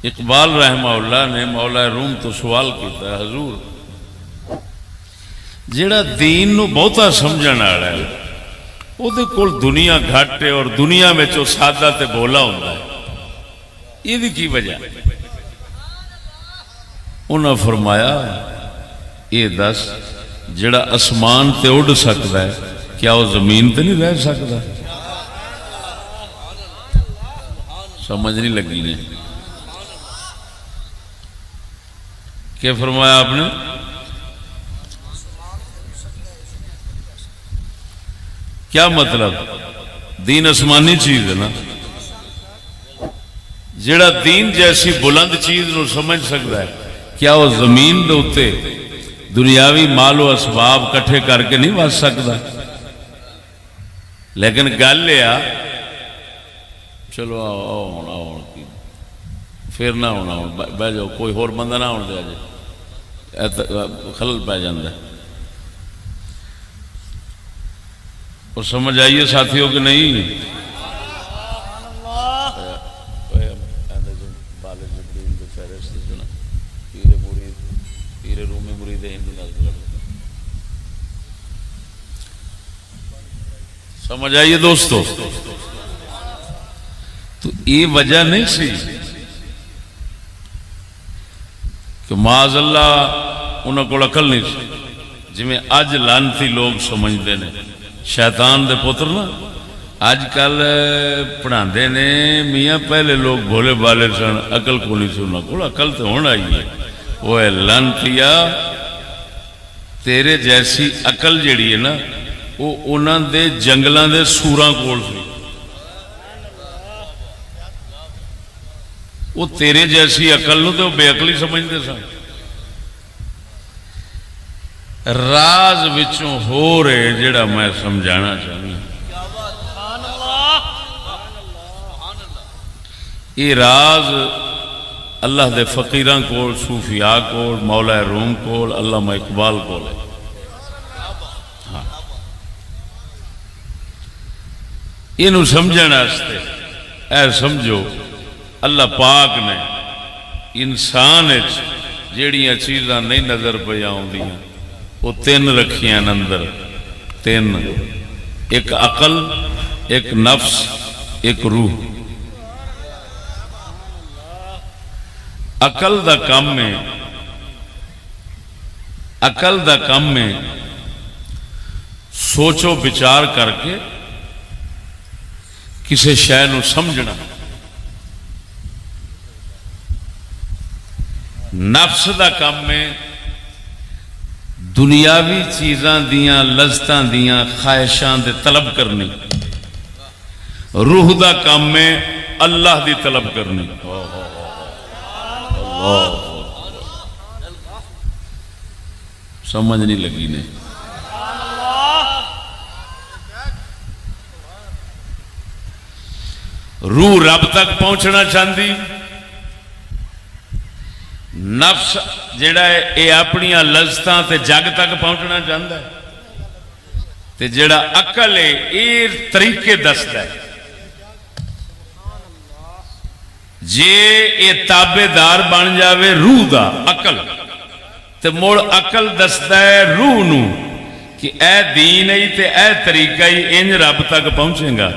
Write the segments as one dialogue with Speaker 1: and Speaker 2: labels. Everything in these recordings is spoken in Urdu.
Speaker 1: اقبال رحمہ اللہ نے مولا روم تو سوال کیتا ہے، حضور جیڑا دین نو بہتا سمجھن والا ہے وہ کول دنیا گھٹ ہے اور دنیا میں جو سادہ تے بولا ہوندا ہے، یہ کی وجہ؟ انہاں فرمایا یہ دس جڑا اسمان تے اڑ سکتا ہے کیا وہ زمین تے نہیں رہ سکتا؟ سمجھ نہیں لگی نہیں؟ کیا فرمایا آپ نے؟ کیا مطلب؟ دین آسمانی چیز ہے نا، جڑا دین جیسی بلند چیز نو سمجھ سکتا ہے کیا وہ زمین دے اتے دنیاوی مال و اسباب کٹھے کر کے نہیں بچ سکتا؟ لیکن گل یہ چلو آؤ پھر نہ ہونا، بہ جاؤ، کوئی اور بندہ نہ ہونا دیا جائے، خلل پہ جاندہ ہے۔ اور سمجھ آئیے ساتھیوں کہ نہیں؟ سمجھ آئیے دوستو؟ تو یہ وجہ نہیں سی کہ معاذ اللہ انہوں کو عقل نہیں سی، جی میں آج لانتی لوگ سمجھتے ہیں شیطان دے پتر نا آج کل پڑھا دے نے میاں پہلے لوگ بھولے بالے سن، عقل کو نہیں سننا کو، عقل تو ہونا آئی ہے وہ ہے لانتیا، تیرے جیسی عقل جڑی ہے نا وہ انہاں دے جنگلاں دے سوراں کول سی، وہ تیرے جیسی عقل نو تو بے عقلی سمجھتے سن۔ راز وچوں ہو رہے جڑا میں سمجھانا چاہوں، یہ راز اللہ دے فقیران کول، صوفیاء کول، مولا روم کول، علامہ اقبال کول ہے۔ یہ سمجھنا واسطے اے سمجھو اللہ پاک نے انسان جیڑیاں چیزاں نہیں نظر پہ آؤندیاں وہ تین رکھیاں اندر، تین، ایک عقل، ایک نفس، ایک روح۔ عقل دا کام میں سوچو بچار کر کے کسی شے نو سمجھنا، نفس دا کام میں دنیاوی چیزاں دیاں لذتاں دیاں خواہشاں دے طلب کرنی، روح دا کام میں اللہ دی طلب کرنی۔ سمجھ نہیں لگی نے؟ روح رب تک پہنچنا چاہتی، نفس جڑا ہے اے اپنیاں لذتاں تے جگ تک پہنچنا چاہتا ہے، تے جڑا عقل ہے اے طریقے دستا ہے۔ جے اے تابع دار بن جاوے روح دا عقل، تے موڑ عقل دستا ہے روح نو کہ اے دین ہے تے اے طریقہ ہی انج رب تک پہنچے گا۔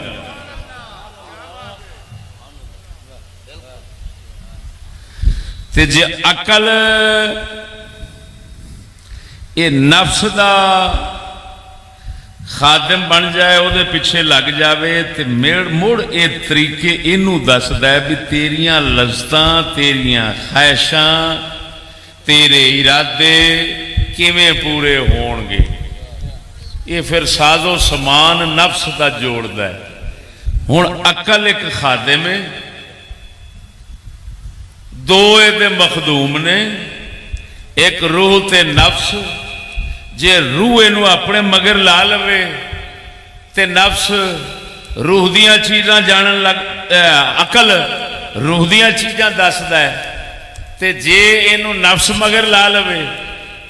Speaker 1: تے جے عقل یہ نفس دا خادم بن جائے، وہ دے پیچھے لگ جاوے، تے موڑ اے طریقے اینو دسدا ہے بھی تیریاں لذتاں، تیریاں خواہشاں، تیرے ارادے کیویں پورے ہون گے۔ یہ پھر ساز و سامان نفس دا جوڑدا ہے۔ ہن عقل ایک خادم ہے، دو دے مخدوم نے، ایک روح تے نفس۔ جے روح انو اپنے مگر لا لوے تے نفس روح دیاں چیزاں جانن لگ، عقل روح دیاں چیزاں دسدا ہے، تے جے انو نفس مگر لا لوے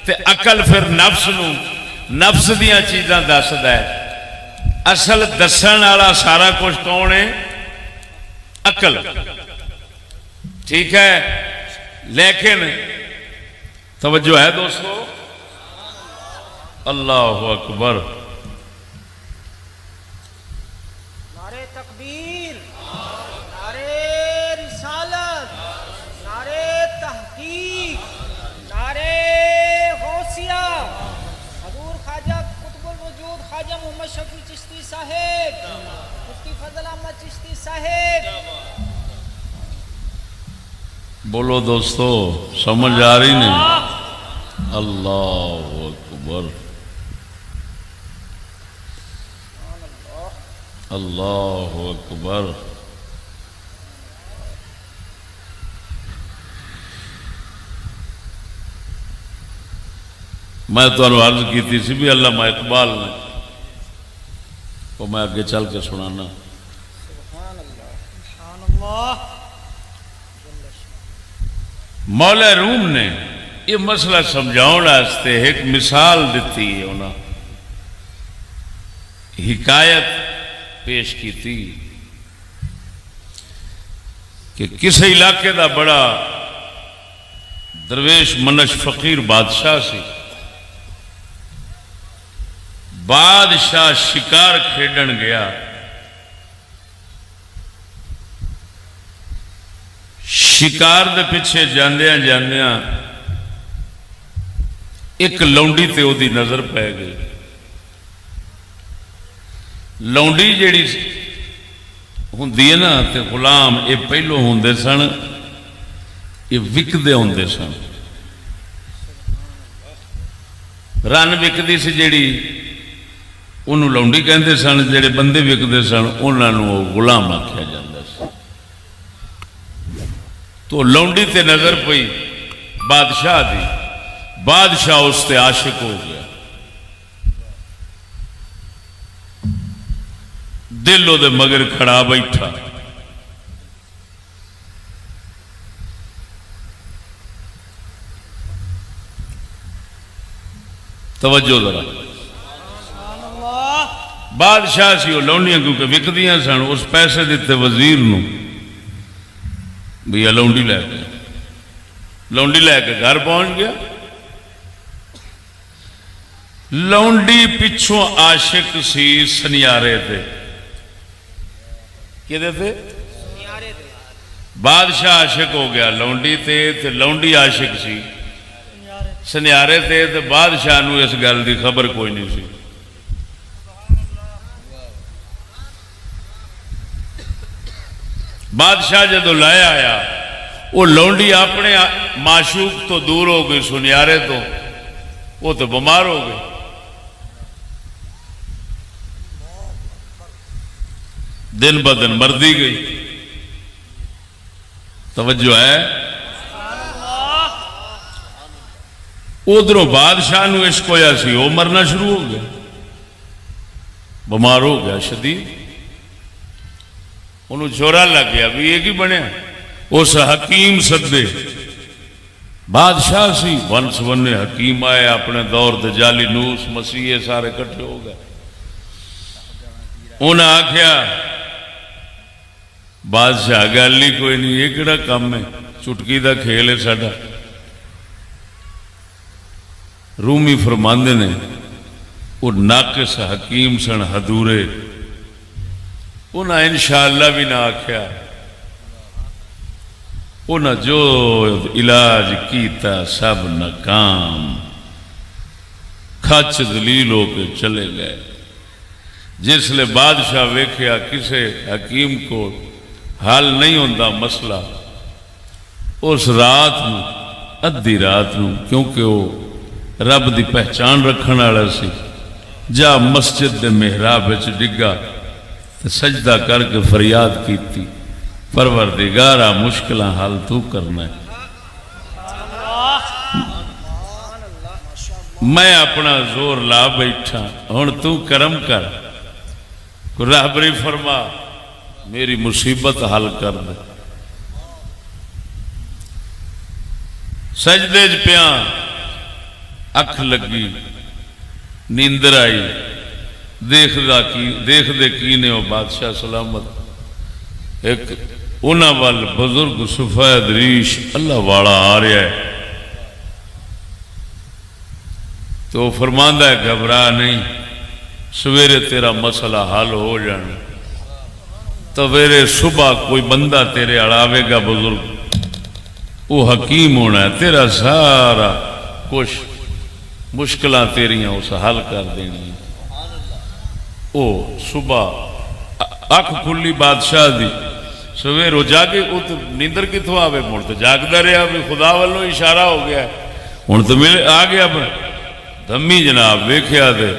Speaker 1: تے عقل پھر نفس دیاں چیزاں دسدا ہے۔ اصل دسن والا سارا کچھ کون ہے؟ عقل۔ ٹھیک ہے، لیکن توجہ ہے دوستو، اللہ اکبر،
Speaker 2: نعرے تکبیر، نعرے رسالت، نعرے تحقیق، نعرے غوثیہ، حضور خواجہ قطب الوجود خواجہ محمد شفیع چشتی صاحب، مفتی فضل احمد چشتی صاحب۔
Speaker 1: بولو دوستو، سمجھ آ رہی نہیں؟ اللہ اکبر، اللہ اکبر۔ میں تو عرض کی تھی سی بھی علامہ اقبال نے، تو میں آگے چل کے سنانا۔
Speaker 2: سبحان اللہ، سبحان اللہ۔
Speaker 1: مولا روم نے یہ مسئلہ سمجھاؤن واسطے ایک مثال دیتی ہے، انہاں حکایت پیش کی تھی کہ کسی علاقے دا بڑا درویش منش فقیر بادشاہ سی۔ بادشاہ شکار کھیڈن گیا، شکار دے پیچھے جاندیاں جاندیاں ایک لونڈی تے او دی نظر پہ گئی۔ لونڈی جیڑی ہوندی ہے نا تے غلام، یہ پہلو ہوندے سن، یہ وکدے ہوندے سن۔ رن وکدی سی جیڑی، انہوں لونڈی کہندے سن، جیڑے بندے وکدے سن انہاں نوں غلام آکھیا جاندا سی۔ تو لونڈی تے نظر پئی بادشاہ دی، بادشاہ اس تے عاشق ہو گیا، دل او دے مگر کھڑا بیٹھا۔ توجہ ذرا، بادشاہ سی وہ لونڈیاں کیونکہ وکدیاں سن، اس پیسے دیتے وزیر نو بھیا لونڈی لے کے، لونڈی لے کے گھر پہنچ گیا۔ لونڈی پچھوں عاشق سی سنیارے تھے، کدے تھے؟ بادشاہ عاشق ہو گیا لونڈی تے لونڈی عاشق سی سنیارے تے بادشاہ نو اس گل دی خبر کوئی نہیں سی۔ بادشاہ جدو لایا آیا، وہ لونڈی اپنے معشوق تو دور ہو گئی، سنیارے تو وہ تو بیمار ہو گئے۔ دن بدن مردی گئی۔ توجہ ہے؟ ادھروں بادشاہ نو عشق ہویا سی، وہ مرنا شروع ہو گیا، بیمار ہو گیا شدید۔ انہوں چورا لگ گیا بھی یہ کی بنیا، اس حکیم سدے، بادشاہ سی ون سونے حکیم آئے اپنے دور دے، جعلی نوس مسیح سارے کٹھے ہو گئے۔ انہیں آخیا بادشاہ گل ہی کوئی نہیں، یہ کہڑا کام ہے، چٹکی دا کھیل ہے ساڈا۔ رومی فرماندے نے وہ ناقص حکیم سن، ہدورے، انہیں انشاءاللہ بھی نہ آکھیا، انہیں جو علاج کیتا سب ناکام، کھچ دلیل ہو کے چلے گئے۔ جس لئے بادشاہ ویکھیا کسے حکیم کو حل نہیں ہوندہ مسئلہ، اس رات نو، ادھی رات نو، کیونکہ وہ رب دی پہچان رکھن والا سی، جا مسجد دے محراب وچ ڈگا، سجدہ کر کے فریاد کیتی، پروردگارا مشکلاں حل تو کرنا ہے، میں اپنا زور لا بیٹھا، ہن تو کرم کر، راہبری فرما، میری مصیبت حل کر دے۔ سجدے چ پیاں، اکھ لگی، نیندر آئی، دیکھ دے کی نے وہ بادشاہ سلامت، ایک انہاں وال بزرگ سفید ریش اللہ والا آ رہا ہے تو فرماندا ہے گھبرا نہیں، سویرے تیرا مسئلہ حل ہو جانا۔ سویرے صبح کوئی بندہ تیرے اڑاوے گا بزرگ، وہ حکیم ہونا ہے، تیرا سارا کچھ مشکلاں تیریاں اس حل کر دینی۔ او صبح اکھ کھلی بادشاہ دی، سویر ہو جاگے، وہ تو نیندر کتوں آوے، مڑ تو جاگتا رہا بھی خدا والوں اشارہ ہو گیا، ہوں تو میرے آ گیا دمی جناب ویکھیا دے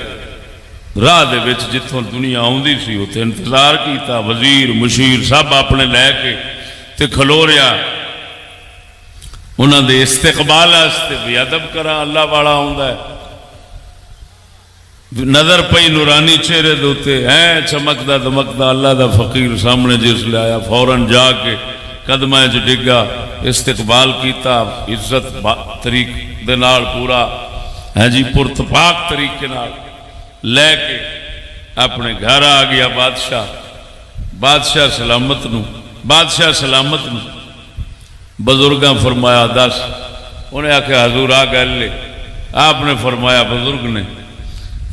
Speaker 1: راہ دے وچ جتوں دنیا آوندی سی اتنے انتظار کیتا، وزیر مشیر سب اپنے لے کے تے کھلو رہا، انہاں دے استقبال واسطے بھی ادب کرا اللہ والا آوندا ہے۔ نظر پئی نورانی چہرے دوتے ہے چمکدا دمکدا اللہ دا فقیر سامنے جس لے آیا، فوراً جا کے قدماں وچ ڈگا، استقبال کیتا، عزت طریق دے نال پورا ہے جی پرتپاک طریقے نال لے کے اپنے گھر آ گیا۔ بادشاہ سلامت نو بزرگاں فرمایا دس، انہیں آخیا حضور آ گل لے، آپ نے فرمایا بزرگ نے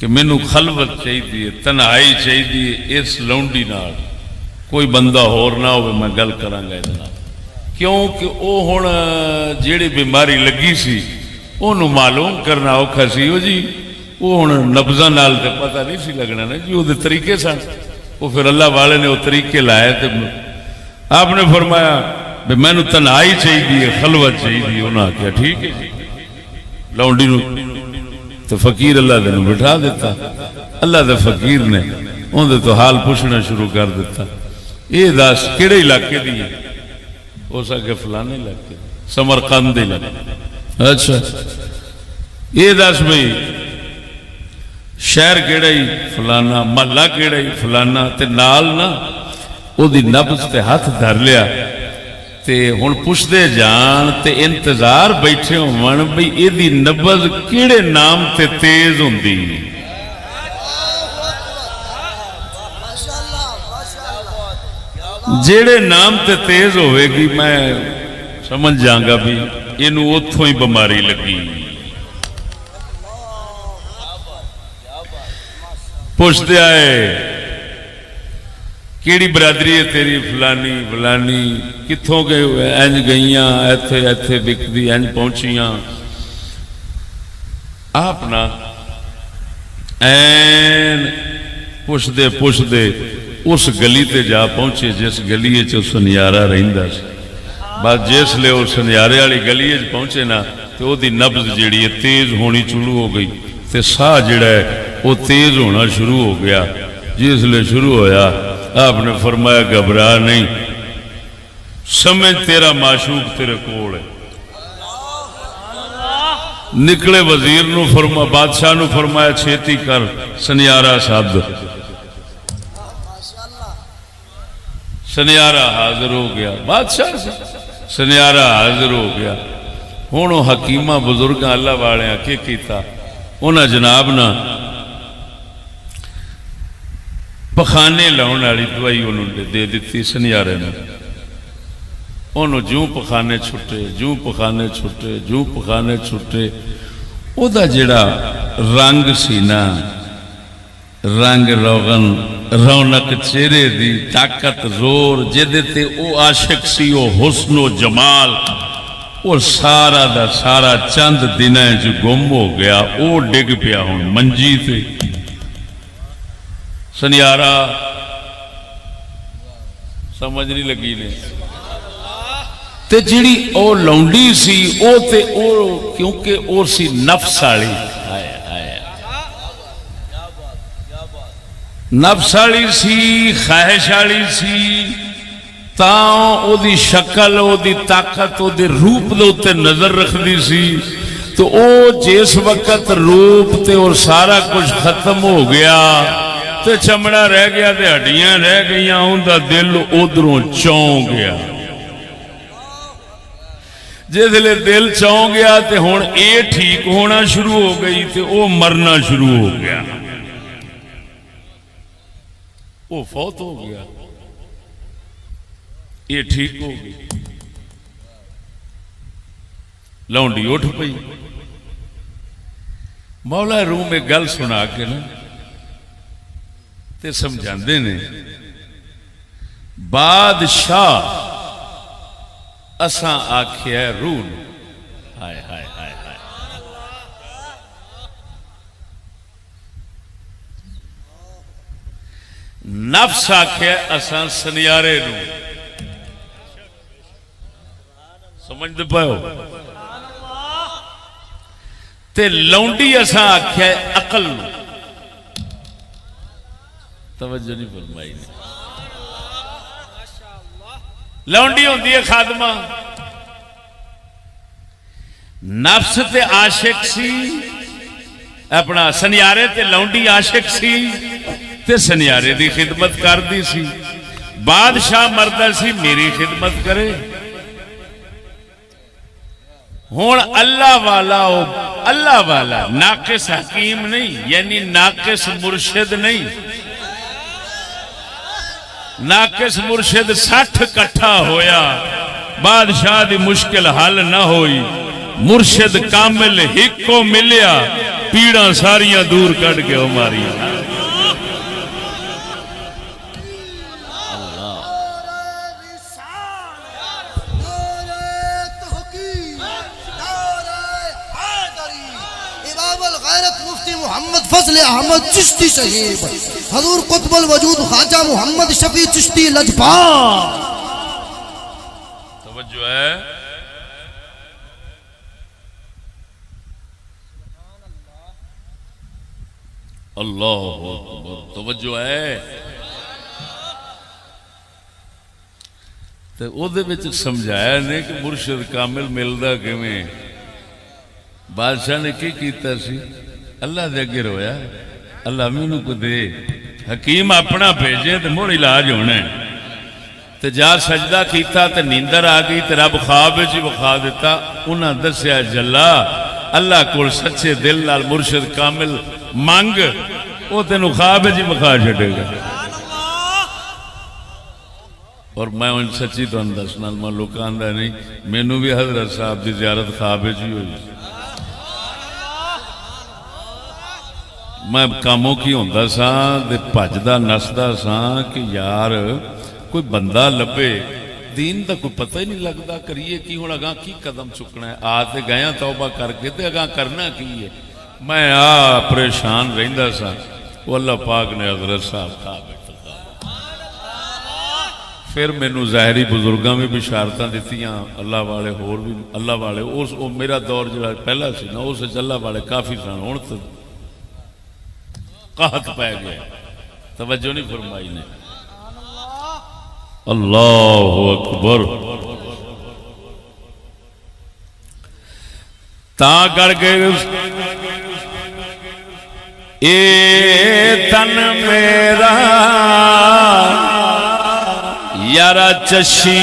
Speaker 1: کہ مینوں خلوت چاہیے، تنہائی چاہیے، اس لونڈی نال کوئی بندہ ہور نہ ہوئے، میں گل کراں گا اتنا، کیونکہ وہ ہن جیڑی بیماری لگی سی انہوں معلوم کرنا اوکھا سی، وہ جی وہ ہوں نبزاں نال تے پتہ نہیں سی لگنا نا جی، وہ طریقے سن، وہ پھر اللہ والے نے وہ طریقے لائے تے آپ نے فرمایا بھی مینوں تنہائی چاہیے، خلوت چاہیے، انہاں کیا ٹھیک ہے جی، لونڈی نو تو فقیر اللہ دے نو بٹھا دیتا، اللہ دے فقیر نے ان دے تو حال پوچھنا شروع کر دیتا، یہ دس کیڑے علاقے دی ہے؟ ہو سکے فلانے علاقے، سمرقند علاقے، اچھا یہ دس بھئی شہر کیڑا ہی؟ فلانا، محلہ کیڑا ہی؟ فلانا، تے نال نا او دی نبض تے ہاتھ دھر لیا تے ہن پوچھدے جان تے انتظار بیٹھے ہون بھئی اے دی نبض کیڑے نام تے تیز ہوندی، جیڑے نام تے تیز ہوئے گی میں سمجھ جاؤں گا بھی انہوں اتھوں ہی بیماری لگی۔ پوچھتے آئے کیڑی برادری ہے تیری؟ فلانی فلانی، کتھوں گئے ہوئے؟ اینج گئیاں، ایتھے ایتھے بکدی، اینج پہنچیاں۔ آپ نا این پوچھتے اس گلی تے جا پہنچے جس گلی چ سنیارا رہندا سی، بس جس لے وہ سنیارے والی گلی پہنچے نا تو وہ دی نبض جیڑی ہے تیز ہونی شروع ہو گئی، تے ساہ جڑا ہے وہ تیز ہونا شروع ہو گیا۔ جس لے شروع ہویا آپ نے فرمایا گھبرا نہیں، سمجھ تیرا معشوق تیرے کول ہے۔ نکلے وزیر نو فرما بادشاہ نو فرمایا چھیتی کر سنیارا سد، سنیارا حاضر ہو گیا، بادشاہ سنیارا حاضر ہو گیا۔ ہوں وہ حکیمہ بزرگاں اللہ والے کی کیتا، انہاں جناب نا پخانے لاؤن والی دوائی انہوں دے دیتی سنیارے نے، انہوں جوں پخانے چھٹے، جوں پخانے چھٹے، جوں پخانے چھٹے، او دا جڑا رنگ سی نا، رنگ روغن رونق چہرے دی، طاقت زور جدے تے او عاشق سی، او حسن و جمال، اور سارا دا سارا چند دنیں جو گم ہو گیا، او ڈگ پیا ہون منجی تے۔ سنیارا سمجھ نہیں لگی نے تے جڑی او لونڈی سی او تے او کیونکہ او سی نفس والی، نفس والی سی، خواہش والی سی، تاں او دی شکل، او دی طاقت، او دی روپ دے اوتے نظر رکھدی سی، تو او جس وقت روپ تے اور سارا کچھ ختم ہو گیا تے چمڑا رہ گیا تے ہڈیاں رہ گئیاں، ان دا دل ادھروں چون گیا۔ جس لئے دل چون گیا تے ہون اے ٹھیک ہونا شروع ہو گئی تے او مرنا شروع ہو گیا، وہ فوت ہو گیا۔ یہ ٹھیک ہو گئی. لونڈی اٹھ پئی. مولا روم ایک گل سنا کے نا تے سمجھاندے نے بادشاہ اساں آکھیا روح نو. ہائے ہائے ہائے ہائے. نفس آکھیا اساں سنیارے نو. سمجھتے پاؤ. تے لونڈی اساں آکھیا عقل نو. توجہ نہیں فرمائی نے. لونڈی ہوندی ہے خادمہ. نفس تے عاشق سی اپنا سنیارے تے لونڈی عاشق سی تے سنیارے دی خدمت کر دی سی. بادشاہ مردہ سی میری خدمت کرے. ہون اللہ والا ناقص حکیم نہیں، یعنی ناقص مرشد نہیں. ناقص مرشد 60 کٹھا ہویا بادشاہ دی مشکل حل نہ ہوئی. مرشد کامل ہکو ملیا پیڑاں ساریاں دور کٹ کے ہماری.
Speaker 3: محمد فضل احمد چشتی صاحب حضور قطب الوجود خواجہ محمد شفیع چشتی لجپال.
Speaker 1: توجہ ہے. اللہ اکبر. توجہ ہے. تے او دے وچ سمجھایا نے کہ مرشد کامل ملدا کیویں. بادشاہ نے کی کیتا سی؟ اللہ دے اگے رویا اللہ مینوں کو دے. حکیم اپنا بھیجے تے مڑ علاج ہونا ہے. تے جا سجدہ کیتا تے نیندر آ گئی تے رب خواب وچ وکھا دیتا. انہاں دسیا جلا اللہ کول سچے دل نال مرشد کامل مانگ او تینوں خواب وچ وکھا چھڈے گا. اور میں ان سچی تو دسنا میں لوکاں دا نہیں. مینوں بھی حضرت صاحب دی زیارت خواب وچ ہی ہوئی. میں کاموں کی ہوندا سا تے بھجدا نسدا سا کہ یار کوئی بندہ لبے. دین دا کوئی پتہ ہی نہیں لگدا کریے کی. ہن اگاں کی قدم چکنا ہے. آ تے گیا توبہ کر کے تے اگاں کرنا کی ہے. میں پریشان رہندا سا. وہ اللہ پاک نے حضرت صاحب کھا بیٹھا. پھر مینوں ظاہری بزرگاں بھی بشارتاں دتیاں. اللہ والے ہور بھی اللہ والے اس میرا دور جڑا پہلا سی نا اس اللہ والے کافی سن. ہن تے قحط پہ گیا. توجہ نہیں فرمائی نے. اللہ اکبر. تا کر کے اے تن میرا یارا چشی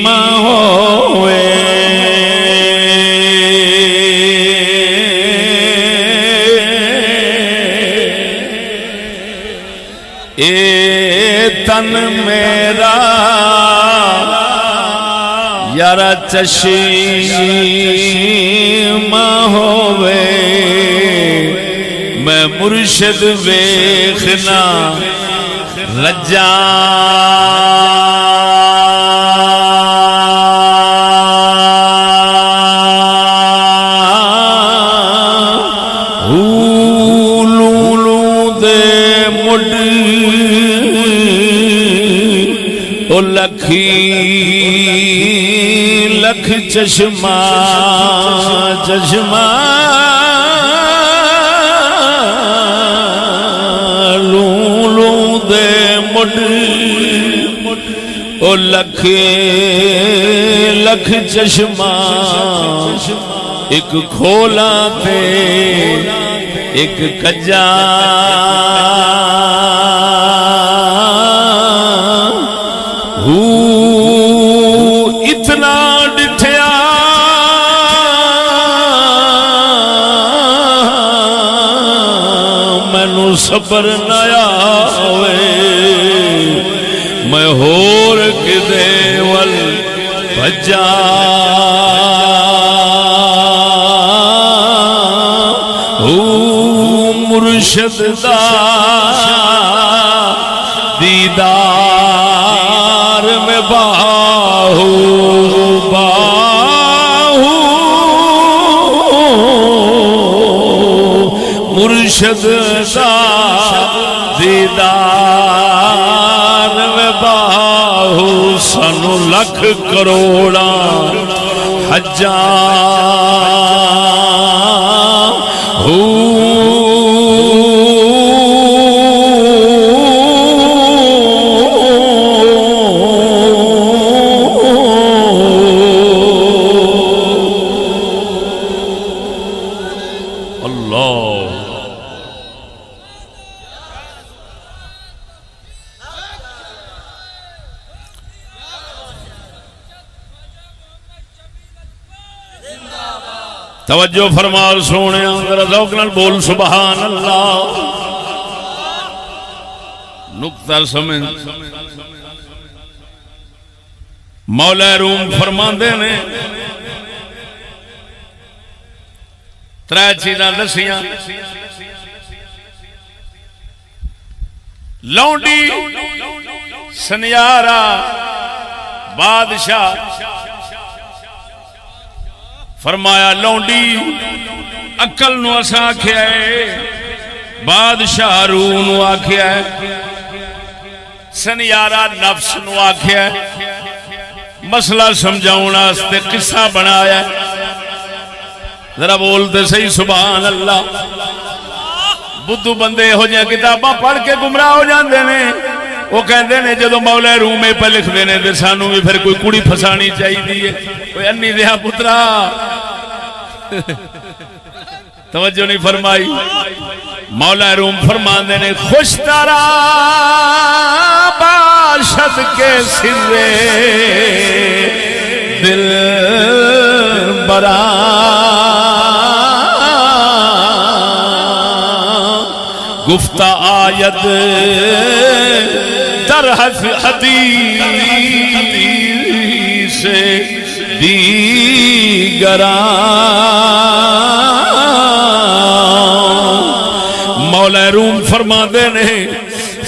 Speaker 1: ماں ہوئے. اے تن میرا یارا چشیم ہوئے. میں مرشد ویخنا رجا لکھ چشمہ چشمہ لوں لوں دے مڈ او لکھ لکھ چشمہ ایک کھولا تے ایک کجا اتنا ڈٹھیا مینوں صبر نہ آیا میں ہور کدے ول بھجا مرشد دا دیدار میں باہو باہو مرشد دا دیدار میں باہو سانو لکھ کروڑا حجاں توجہ فرمال سونے ذرا ذوق نال بول سبحان اللہ نقطہ سمجھ مولا روم فرماندے نے ترے چیزاں دسیاں لونڈی سنیارا بادشاہ فرمایا لونڈی عقل نو اسا آکھیا ہے بادشاہ روح نو آکھیا ہے سنیارا نفس نو آکھیا ہے مسئلہ سمجھاؤن واسطے قصہ بنایا ہے ذرا بولتے صحیح سبحان اللہ بدھو بندے ہو جائیں کتاباں پڑھ کے گمراہ ہو جاندے نے وہ کہندے نے جدو مولا روح میں پہ لکھ دینے دے سانو بھی پھر کوئی کڑی پھسانی چاہیے کوئی انی دیا پترا توجہ نہیں فرمائی مولا روم فرماندے نے خوش ترا باشد کے سرے دل برا گفتہ آید در حدیث دیگران مولا روم فرما دے نے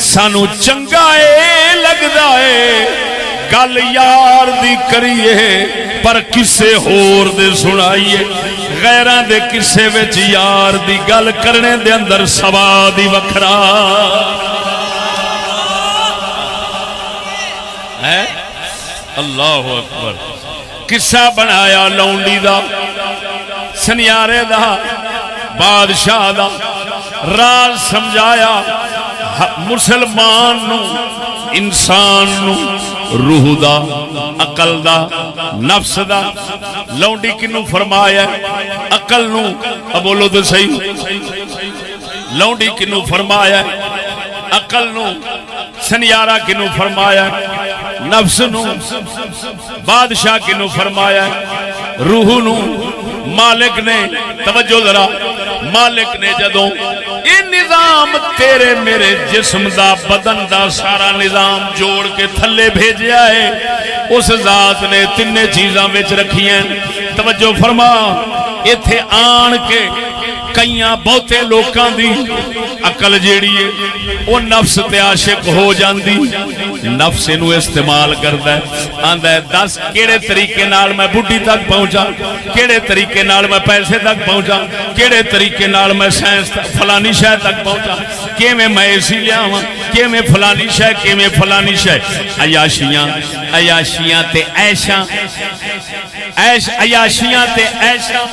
Speaker 1: سانو چنگا اے لگدا اے گل یار دی کریے پر کسے ہور دے سنائیے غیران دے کسے وچ یار دی گل کرنے دے اندر سوادی وکھرا ہے اللہ اکبر قصہ بنایا لونڈی دا سنیارے دا بادشاہ دا راز سمجھایا مسلمان نو انسان نو روح دا عقل دا نفس دا لونڈی کنو فرمایا عقل نو بولو تو صحیح لونڈی کنو فرمایا عقل نو سنیارہ کنو فرمایا نفس نو بادشاہ کنو فرمایا روح نو مالک نے توجہ ذرا مالک نے جدوں یہ نظام تیرے میرے جسم دا بدن دا سارا نظام جوڑ کے تھلے بھیجیا ہے اس ذات نے تینے چیزاں وچ رکھی ہیں توجہ فرما ایتھے آن کے کئیاں بہتے لوکاں دی عقل جیڑی ہے وہ نفس تے عاشق ہو جاندی نفس انو استعمال کردا ہے آندا ہے دس کیڑے طریقے نال میں بڈھی تک پہنچا کیڑے طریقے نال میں پیسے تک پہنچا کیڑے طریقے نال میں سائنس فلانی شے تک پہنچا کیویں میں اسی لیاواں کیویں فلانی شے کیویں فلانی شے عیاشیاں تے عیشاں عیاشیاں تے عیشاں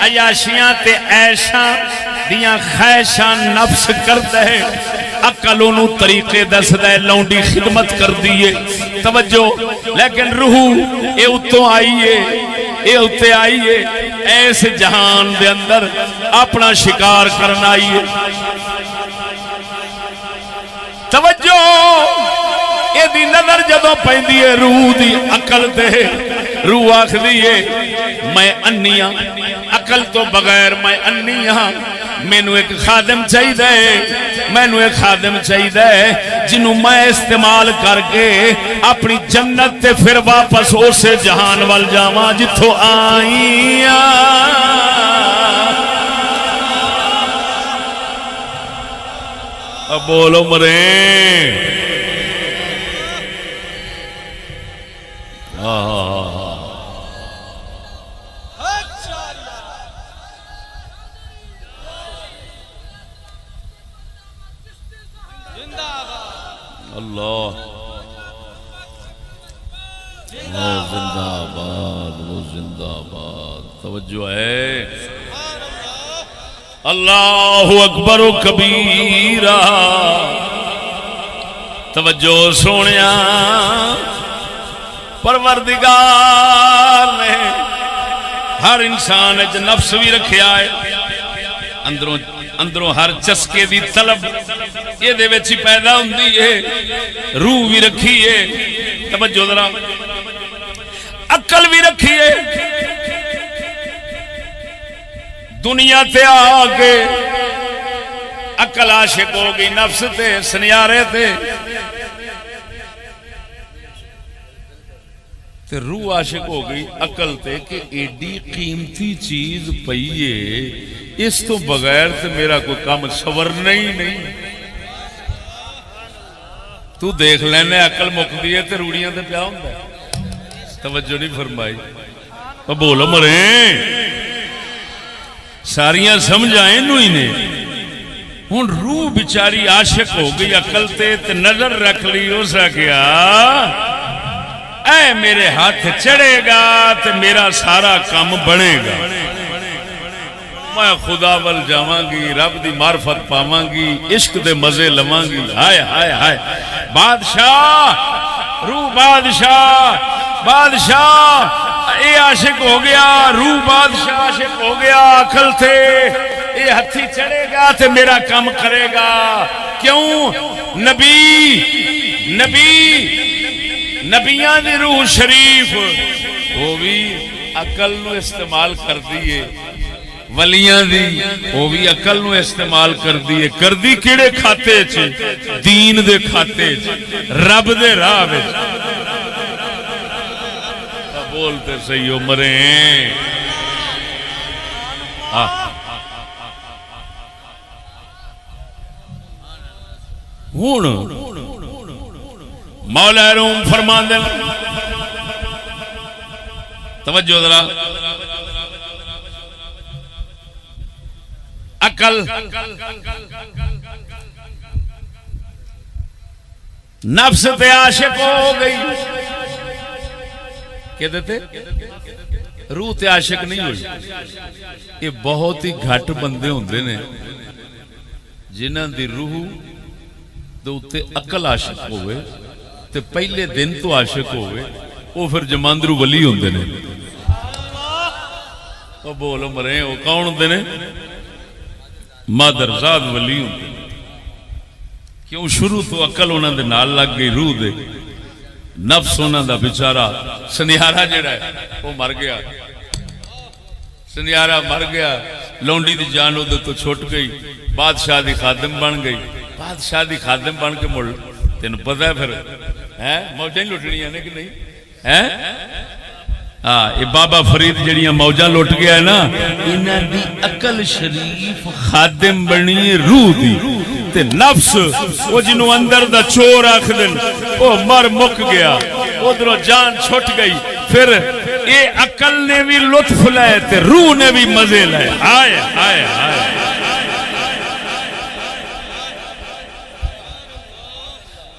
Speaker 1: عیاشیاں تے عیشاں دیاں خواہشاں نفس کردا ہے عقل انہوں طریقے دسدا ہے لونڈی خدمت کر دیئے توجہ لیکن روح اے اتوں آئیے اے اتے آئیے ایس جہان دے اندر اپنا شکار کرنا آئیے توجہ اے دی نظر جدوں پیندی ہے روح دی عقل تے، روح آکھدی ہے میں انی ہاں، عقل تو بغیر میں انی ہاں، مینوں ایک خادم چاہیے، مینوں ایک خادم چاہیے جنوں میں استعمال کر کے اپنی جنت تے پھر واپس اسے جہان وال جاواں جتھوں آئی اب بولو مرے اللہ زندہ آباد، وہ زندہ آباد، توجہ ہے اللہ اکبر و کبیرہ، توجہ سونیا پروردگار نے ہر انسان وچ نفس بھی رکھیا ہے، اندروں ہر چسکے دی طلب یہ دے وچ پیدا ہوندی ہے، روح بھی رکھی ہے، توجہ ذرا عقل بھی رکھی ہے، دنیا تے آ کے عقل عاشق ہو گئی نفس تے سنیارے تے روح عاشق ہو گئی عقل تے کہ ایڈی قیمتی چیز پئیے اس تو بغیر تے میرا کوئی کام سورنا ہی نہیں، تو دیکھ لینے عقل مکدی ہے تے روڑیاں تے پیا ہوندا ہے، توجہ نہیں فرمائی، او بولو مرے ساریاں سمجھ آئیں نو ہی نے، ہن روح بیچاری عاشق ہو گئی عقل تے نظر رکھ لی، اس کیا اے میرے ہاتھ چڑھے گا تے میرا سارا کام بنے گا، میں خدا ول جاواں گی، رب دی معرفت پاواں گی، عشق دے مزے لواں گی، ہائے ہائے ہائے بادشاہ روح بادشاہ اے عاشق ہو گیا، روح بادشاہ عاشق ہو گیا عقل تھے، اے ہتھی چڑھے گا تے میرا کام کرے گا، کیوں نبیاں دی روح شریف وہ بھی عقل نو استعمال کر دیئے، ولیاں دی وہ بھی عقل نو استعمال کر دیئے، کر دی کیڑے کھاتے چھے دین دے کھاتے چھے رب دے راہ وچ، بولتے صحیح ہو مرے ہیں ہون مولا روم فرمان دے توجہ ذرا عقل نفس تے عاشق ہو گئی، کہتے روح تے عاشق نہیں ہوئی، یہ بہت ہی گھٹ بندے ہوندے نے جنہاں دی روح دے اوتے عقل عاشق ہوئے تے پہلے دن تو عاشق ہوئے، وہ پھر جماندرو ولی ہوندے نے، وہ بولو مرے وہ کون ہوندے نے؟ مادرزاد ولی ہوندے، کیوں شروع تو عقل انہاں دے نال لگ گئی، روح دے نفس انہاں دا بیچارہ سنیارہ جڑا ہے وہ مر گیا، سنیارہ مر گیا، لونڈی دی جان دے تو چھوٹ گئی، بادشاہ دی خادم بن گئی، بادشاہ دی خادم بن کے مڑ تین پتہ ہے پھر موجیں لٹنی ہے کہ نہیں؟ یہ بابا فرید جڑیاں موجاں لٹ گیا ہے نا، انہاں دی عقل شریف خادم بنی روح دی تے نفس وہ جنوں اندر دا چور آکھ دن وہ مر مک گیا، ادھروں جان چھٹ گئی، پھر اے عقل نے بھی لطف لائے تے روح نے بھی مزے لائے، آئے آئے آئے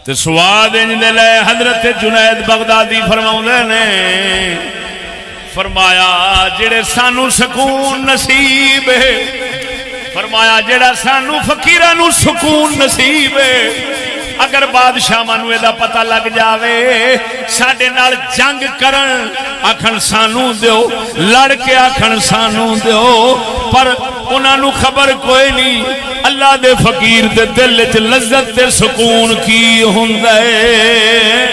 Speaker 1: تے سواد انج دے لے حضرت جنید بغدادی فرماؤندے نے، فرمایا جڑے سانو سکون نصیب ہے، فرمایا جڑا سانو فقیراں نو سکون نصیب ہے، اگر بادشاہ مانو دا پتہ لگ جاوے ساڈے نال جنگ کرن آکھن سانو دیو، لڑ کے آکھن سانو دیو، پر انہاں نو خبر کوئی نہیں اللہ دے فقیر دے دل وچ لذت تے سکون کی ہوندا ہے۔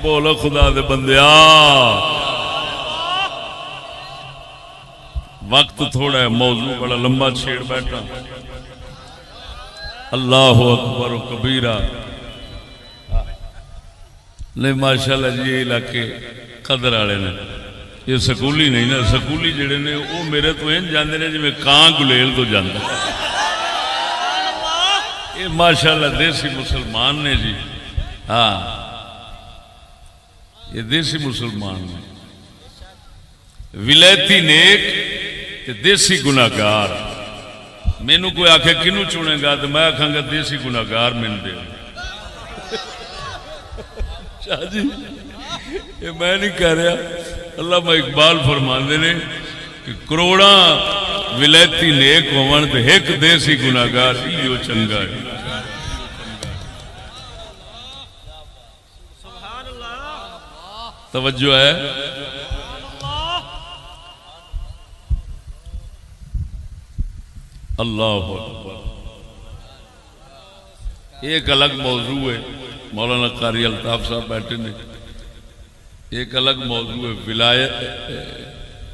Speaker 1: بول خدا دے بندیا وقت تھوڑا ہے موضوع بڑا لمبا چھیڑ بیٹھا اللہ اکبر و کبیرہ نہیں ماشاءاللہ جی یہ علاقے قدر والے نے یہ سکولی نہیں نا سکولی جڑے نے وہ میرے تو این جاندے نے جی میں کان گلیل تو جاندہ یہ ماشاءاللہ دیسی مسلمان نے جی ہاں یہ دیسی مسلمان نے ولایتی نیک تے دیسی گناہگار مینوں کوئی آکھے کنوں چنے گا تو میں آکھاں گا دیسی گناہگار مین دے شاہ جی یہ میں نہیں کہہ رہا علامہ اقبال فرماندے نے کہ کروڑاں ولایتی نیک ہون تے ایک دیسی گناہگار ایو چنگا ہے توجہ ہے اللہ اکبر ایک الگ موضوع ہے مولانا قاری الطاف صاحب بیٹھے نے ایک الگ موضوع ہے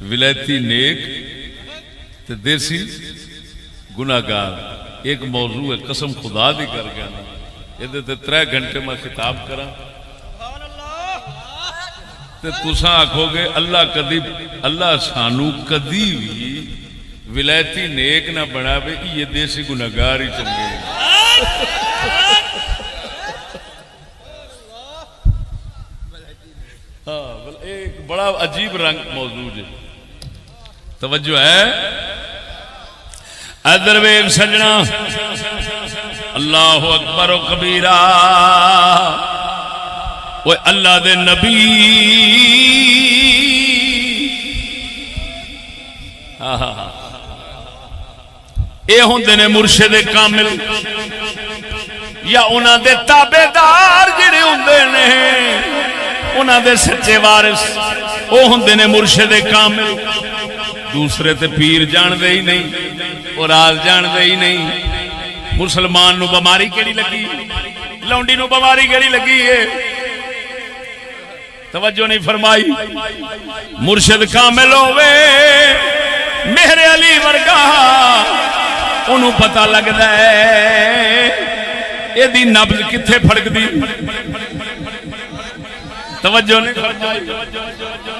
Speaker 1: ولایتی نیک تے دیسی گناہگار ایک موضوع ہے قسم خدا دی کر گیا یہ 3 گھنٹے میں خطاب کرا تے تساں آکھو گے اللہ سانو کدی بھی ولایتی نیک نہ بناوے یہ دیسی گناہگار ہی چنگے ہاں ایک بڑا عجیب رنگ موضوع ہے توجہ ہے ادھر ویکھ سجنا اللہ اکبر و کبیرہ وہ اللہ دے نبی اے ہوندے نے مرشد کامل یا انہاں دے تابعدار جڑے ہوندے نے انہاں دے سچے وارث او ہوندے نے مرشد کامل دوسرے تے پیر جان دے ہی نہیں اور آل جان دے ہی نہیں مسلمان نو بیماری کیڑی لگی لونڈی نو بیماری کیڑی لگی ہے توجہ نہیں فرمائی مرشد کامل ہوئے میرے علی ورگا انہوں پتہ لگدا ہے یہ دی نبض کتھے پھڑک دی توجہ نہیں فرمائی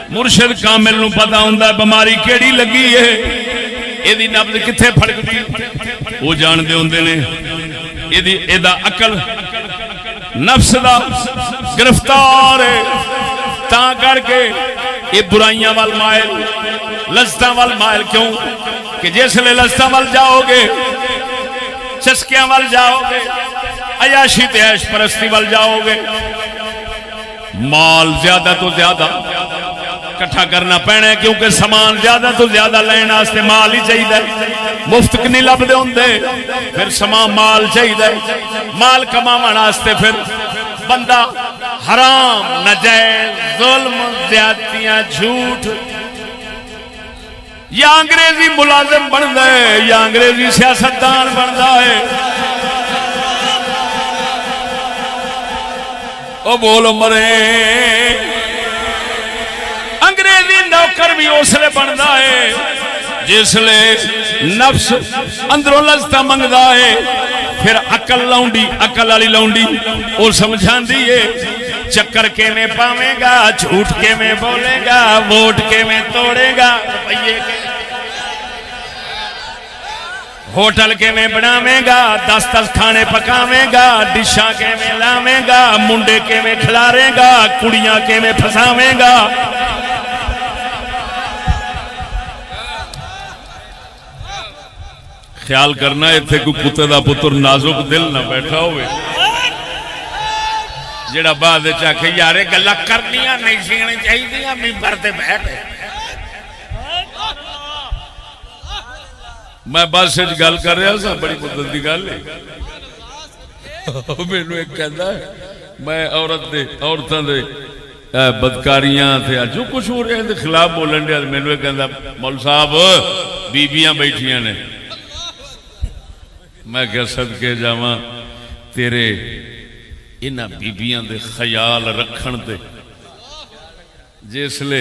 Speaker 1: مرشد کامل نو پتہ ہوندا بیماری کیڑی لگی ہے یہ دی نبض کتھے پھڑک دی وہ جان دے ہوندے نے یہ دا عقل نفس دا گرفتار ہے تاں کر کے یہ برائیاں وال مائل لذتاں وال مائل کیوں کہ جس لئے لذتاں وال جاؤ گے چسکیاں وال جاؤ گے عیاشی تے عیش پرستی وال جاؤ گے مال زیادہ تو زیادہ کٹھا کرنا پینا ہے کیونکہ سامان زیادہ تو زیادہ لینا واسطے مال ہی چاہیے مفت نہیں لبدے ہوندے پھر سامان مال چاہیے مال کماون واسطے پھر بندہ حرام ناجائز ظلم زیادتیاں جھوٹ یا انگریزی ملازم بندا ہے یا انگریزی سیاستدان بندا ہے او بولو مرے انگریزی نوکر بھی اس لئے بندا ہے جس لئے نفس اندروں لذتاں منگدا ہے پھر عقل لاؤنڈی عقل والی لاؤنڈی وہ سمجھان دیئے چکر کے میں پاویں گا جھوٹ کے میں بولے گا ووٹ کے میں توڑے گا روپیے کے ہوٹل کے میں بناویں گا 10 کھانے پکاویں گا ڈشاں کے میں لاویں گا منڈے کے میں کھلارے گا کڑیاں کے میں پھساویں گا خیال کرنا ہے تھے کوئی کتے دا پتر نازک دل نہ بیٹھا ہوئے جڑا بعد چاکے یارے گلہ کرنیاں نہیں سینے چاہی دیا ممبر تے بیٹھے میں بس سے گل کر رہا سا بڑی مدد دی گل ہے میں نے ایک کہتا ہے میں عورتاں دے بدکاریاں تھے جو کچھ ہو رہے ہیں دے خلاف بولن دیا میں نے ایک کہتا مول صاحب بیبیاں بیٹھیاں نے میں کہہ صدقے جاواں تیرے انہاں بیبیاں دے خیال رکھن دے جسلے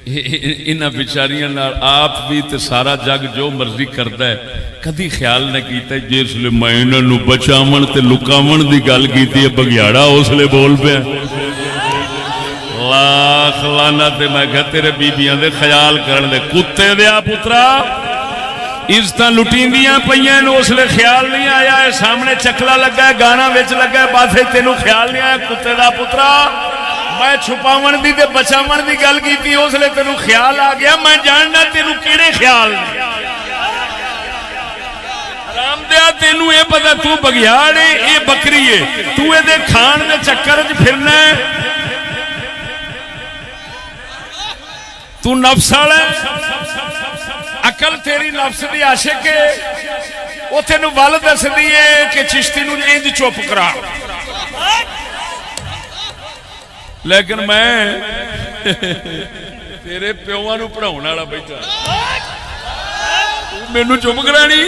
Speaker 1: انہاں بیچاریاں نال آپ بھی تے سارا جگ جو مرضی کردا ہے کدی خیال نہ کیتا جسلے میں انہاں نو بچاون تے لکاون دی گل کیتی ہے بگیاڑا اسلے بول پیا لاکھ لعنت میں کہ تیرے بیبیاں دے خیال کرن دے کتے دیا پترا عزت لٹیندیاں پئیاں نو اسلے خیال نہیں آیا ہے سامنے چکلا لگا ہے گانا وچ لگا ہے باسے تینوں خیال نہیں آیا کتے دا پترا میں چھپاون دی تے بچاون دی گل کیتی اس لیے تینوں خیال آ گیا میں جاننا تینوں کیڑے خیال نے حرام دیا تینوں اے پتہ تو بگیاڑ ہے اے بکری ہے تو اے دے کھان دے چکر وچ پھرنا ہے تو نفس والا عقل تیری نفس دی عاشق ہے او تینوں ول دسدی ہے کہ چشتی نو انج چپ کرا لیکن میں تیرے پیواں نو پڑھاؤن والا بیٹھا مینوں چپ کرانی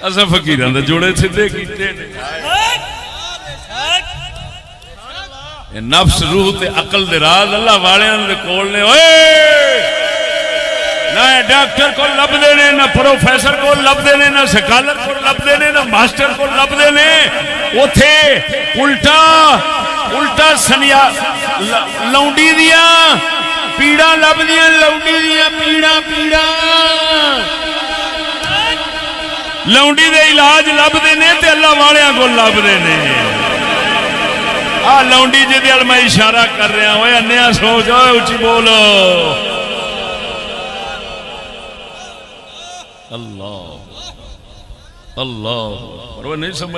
Speaker 1: اساں فقیراں دے جوڑے سیدھے کیتے نے نفس روح تے عقل دے راز اللہ والیاں دے کول نے اوئے نہ ڈاکٹر کو لبدے نے نہ پروفیسر کو لبدے نے نہ سکالر کو لبدے نے نہ ماسٹر کو لبدے نے اوتھے الٹا سنیا لونڈی دیا پیڑا لب دیا لونڈی دیا پیڑا لونڈی دے علاج لب دے نے تے اللہ والیاں کو لب دے نے لونڈی جی دل میں اشارہ کر رہا ہوں انیا سوچ اچھی بولو اللہ اللہ نہیں سمجھ